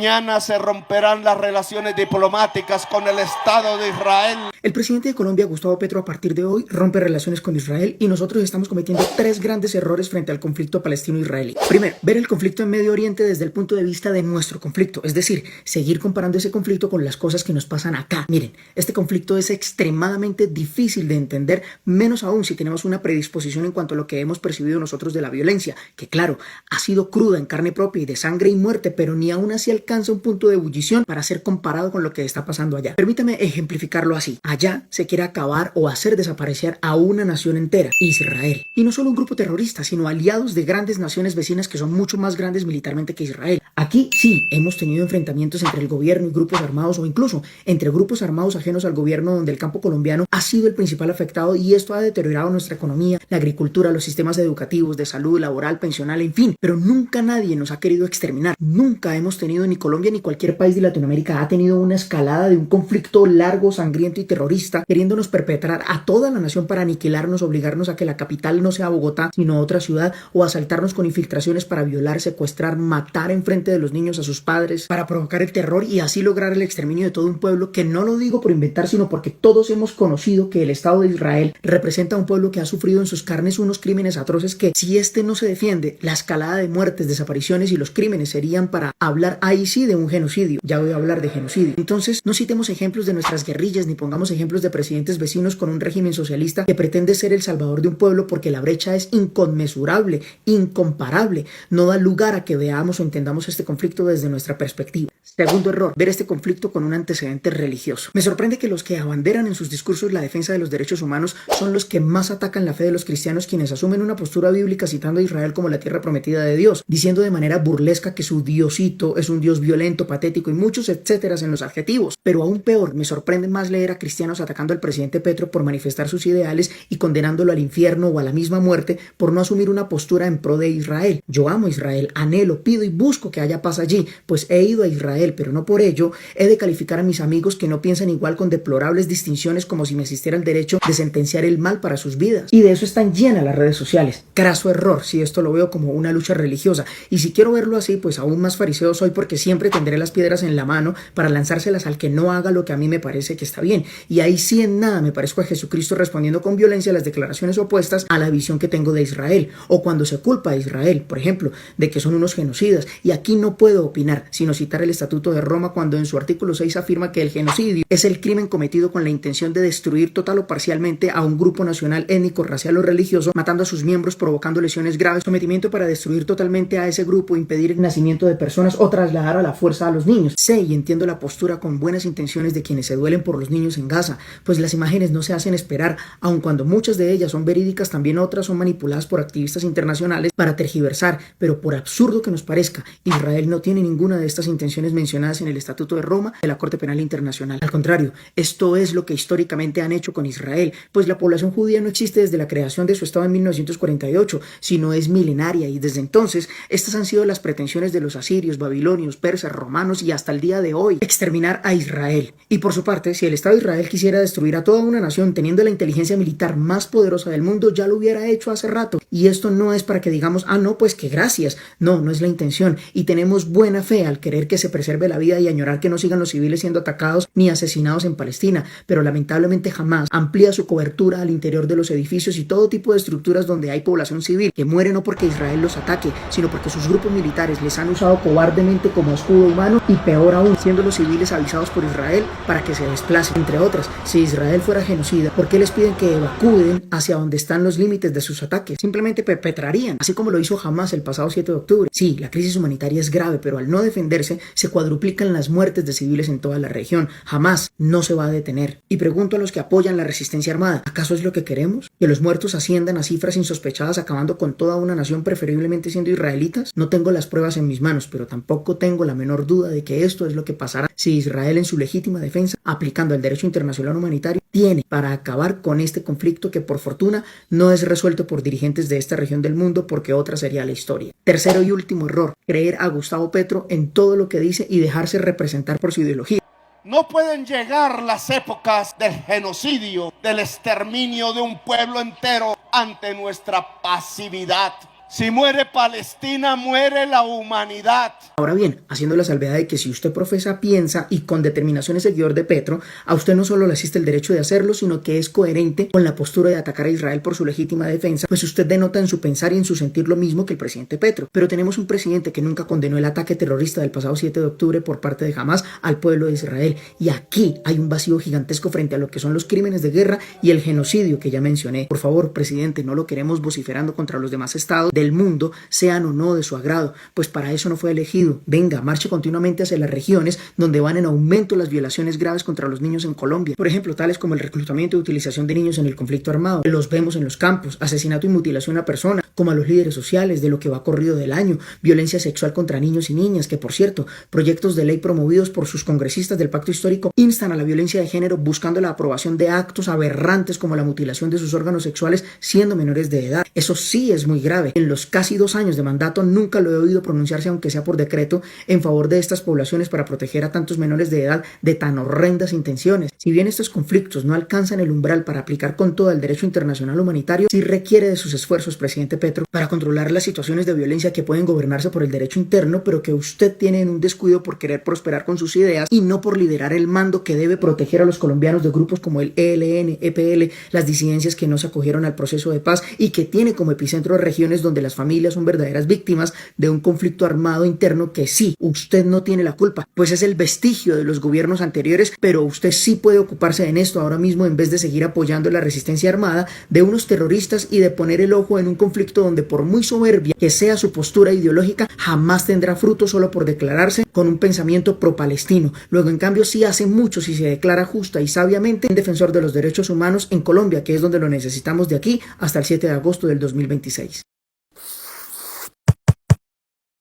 mañana se romperán las relaciones diplomáticas con el Estado de Israel. El presidente de Colombia, Gustavo Petro, a partir de hoy rompe relaciones con Israel y nosotros estamos cometiendo 3 grandes errores frente al conflicto palestino-israelí. Primero, ver el conflicto en Medio Oriente desde el punto de vista de nuestro conflicto, es decir, seguir comparando ese conflicto con las cosas que nos pasan acá. Miren, este conflicto es extremadamente difícil de entender, menos aún si tenemos una predisposición en cuanto a lo que hemos percibido nosotros de la violencia, que claro, ha sido cruda en carne propia y de sangre y muerte, pero ni aún así alcanza un punto de ebullición para ser comparado con lo que está pasando allá. Permítame ejemplificarlo así. Allá se quiere acabar o hacer desaparecer a una nación entera, Israel. Y no solo un grupo terrorista, sino aliados de grandes naciones vecinas que son mucho más grandes militarmente que Israel. Aquí sí hemos tenido enfrentamientos entre el gobierno y grupos armados o incluso entre grupos armados ajenos al gobierno, donde el campo colombiano ha sido el principal afectado y esto ha deteriorado nuestra economía, la agricultura, los sistemas educativos, de salud, laboral, pensional, en fin. Pero nunca nadie nos ha querido exterminar. Nunca hemos tenido, ni Colombia ni cualquier país de Latinoamérica ha tenido una escalada de un conflicto largo, sangriento y terrorista, queriéndonos perpetrar a toda la nación para aniquilarnos, obligarnos a que la capital no sea Bogotá, sino otra ciudad, o asaltarnos con infiltraciones para violar, secuestrar, matar en frente de los niños a sus padres, para provocar el terror y así lograr el exterminio de todo un pueblo, que no lo digo por inventar, sino porque todos hemos conocido que el Estado de Israel representa a un pueblo que ha sufrido en sus carnes unos crímenes atroces que, si este no se defiende, la escalada de muertes, desapariciones y los crímenes serían para hablar ahí sí de un genocidio. Ya voy a hablar de genocidio. Entonces, no citemos ejemplos de nuestras guerrillas ni pongamos ejemplos de presidentes vecinos con un régimen socialista que pretende ser el salvador de un pueblo, porque la brecha es inconmensurable, incomparable. No da lugar a que veamos o entendamos este conflicto desde nuestra perspectiva. Segundo error, ver este conflicto con un antecedente religioso. Me sorprende que los que abanderan en sus discursos la defensa de los derechos humanos son los que más atacan la fe de los cristianos, quienes asumen una postura bíblica citando a Israel como la tierra prometida de Dios, diciendo de manera burlesca que su diosito es un dios violento, patético y muchos etcéteras en los adjetivos. Pero aún peor, me sorprende más leer a cristianos atacando al presidente Petro por manifestar sus ideales y condenándolo al infierno o a la misma muerte por no asumir una postura en pro de Israel. Yo amo Israel, anhelo, pido y busco que haya paz allí, pues he ido a Israel, pero no por ello he de calificar a mis amigos que no piensan igual con deplorables distinciones como si me existiera el derecho de sentenciar el mal para sus vidas. Y de eso están llenas las redes sociales. Craso error si esto lo veo como una lucha religiosa. Y si quiero verlo así, pues aún más fariseo soy, porque siempre tendré las piedras en la mano para lanzárselas al que no haga lo que a mí me parece que está bien. Y ahí sí en nada me parezco a Jesucristo respondiendo con violencia a las declaraciones opuestas a la visión que tengo de Israel. O cuando se culpa a Israel, por ejemplo, de que son unos genocidas. Y aquí no puedo opinar, sino citar el Estatuto de Roma, cuando en su artículo 6 afirma que el genocidio es el crimen cometido con la intención de destruir total o parcialmente a un grupo nacional, étnico, racial o religioso, matando a sus miembros, provocando lesiones graves, sometimiento para destruir totalmente a ese grupo, impedir el nacimiento de personas o trasladar a la fuerza a los niños. Sé y entiendo la postura con buenas intenciones de quienes se duelen por los niños en Gaza, pues las imágenes no se hacen esperar, aun cuando muchas de ellas son verídicas, también otras son manipuladas por activistas internacionales para tergiversar, pero por absurdo que nos parezca, Israel no tiene ninguna de estas intenciones mencionadas en el Estatuto de Roma de la Corte Penal Internacional. Al contrario, esto es lo que históricamente han hecho con Israel, pues la población judía no existe desde la creación de su Estado en 1948, sino es milenaria, y desde entonces estas han sido las pretensiones de los asirios, babilonios, persas, romanos y hasta el día de hoy, exterminar a Israel. Y por su parte, si el Estado de Israel quisiera destruir a toda una nación teniendo la inteligencia militar más poderosa del mundo, ya lo hubiera hecho hace rato. Y esto no es para que digamos, no, pues que gracias. No, no es la intención. Y tenemos buena fe al querer que se preserve la vida y añorar que no sigan los civiles siendo atacados ni asesinados en Palestina, pero lamentablemente jamás amplía su cobertura al interior de los edificios y todo tipo de estructuras donde hay población civil que muere no porque Israel los ataque, sino porque sus grupos militares les han usado cobardemente como escudo humano, y peor aún, siendo los civiles avisados por Israel para que se desplacen. Entre otras, si Israel fuera genocida, ¿por qué les piden que evacúen hacia donde están los límites de sus ataques? Simplemente perpetrarían, así como lo hizo Hamás el pasado 7 de octubre. Sí, la crisis humanitaria es grave, pero al no defenderse se cuadruplican las muertes de civiles en toda la región. Jamás no se va a detener. Y pregunto a los que apoyan la resistencia armada, ¿acaso es lo que queremos? ¿Que los muertos asciendan a cifras insospechadas, acabando con toda una nación, preferiblemente siendo israelitas? No tengo las pruebas en mis manos, pero tampoco tengo la menor duda de que esto es lo que pasará si Israel, en su legítima defensa, aplicando el derecho internacional humanitario, tiene para acabar con este conflicto que por fortuna no es resuelto por dirigentes de esta región del mundo, porque otra sería la historia. Tercero y último error, creer a Gustavo Petro en todo lo que dice y dejarse representar por su ideología. No pueden llegar las épocas del genocidio, del exterminio de un pueblo entero ante nuestra pasividad. Si muere Palestina, muere la humanidad. Ahora bien, haciendo la salvedad de que si usted profesa, piensa y con determinación es seguidor de Petro, a usted no solo le asiste el derecho de hacerlo, sino que es coherente con la postura de atacar a Israel por su legítima defensa, pues usted denota en su pensar y en su sentir lo mismo que el presidente Petro. Pero tenemos un presidente que nunca condenó el ataque terrorista del pasado 7 de octubre por parte de Hamás al pueblo de Israel. Y aquí hay un vacío gigantesco frente a lo que son los crímenes de guerra y el genocidio que ya mencioné. Por favor, presidente, no lo queremos vociferando contra los demás estados del mundo, sean o no de su agrado, pues para eso no fue elegido. Venga, marche continuamente hacia las regiones donde van en aumento las violaciones graves contra los niños en Colombia. Por ejemplo, tales como el reclutamiento y utilización de niños en el conflicto armado. Los vemos en los campos, asesinato y mutilación a personas, como a los líderes sociales de lo que va corrido del año, violencia sexual contra niños y niñas, que por cierto, proyectos de ley promovidos por sus congresistas del Pacto Histórico instan a la violencia de género buscando la aprobación de actos aberrantes como la mutilación de sus órganos sexuales siendo menores de edad. Eso sí es muy grave. En los casi 2 años de mandato nunca lo he oído pronunciarse, aunque sea por decreto, en favor de estas poblaciones para proteger a tantos menores de edad de tan horrendas intenciones. Si bien estos conflictos no alcanzan el umbral para aplicar con todo el derecho internacional humanitario, sí requiere de sus esfuerzos, presidente Petro, para controlar las situaciones de violencia que pueden gobernarse por el derecho interno, pero que usted tiene en un descuido por querer prosperar con sus ideas y no por liderar el mando que debe proteger a los colombianos de grupos como el ELN, EPL, las disidencias que no se acogieron al proceso de paz y que tiene como epicentro regiones donde las familias son verdaderas víctimas de un conflicto armado interno que sí, usted no tiene la culpa, pues es el vestigio de los gobiernos anteriores, pero usted sí puede ocuparse en esto ahora mismo en vez de seguir apoyando la resistencia armada de unos terroristas y de poner el ojo en un conflicto donde por muy soberbia que sea su postura ideológica, jamás tendrá fruto solo por declararse con un pensamiento pro-palestino. Luego, en cambio, sí hace mucho si se declara justa y sabiamente un defensor de los derechos humanos en Colombia, que es donde lo necesitamos de aquí hasta el 7 de agosto del 2026.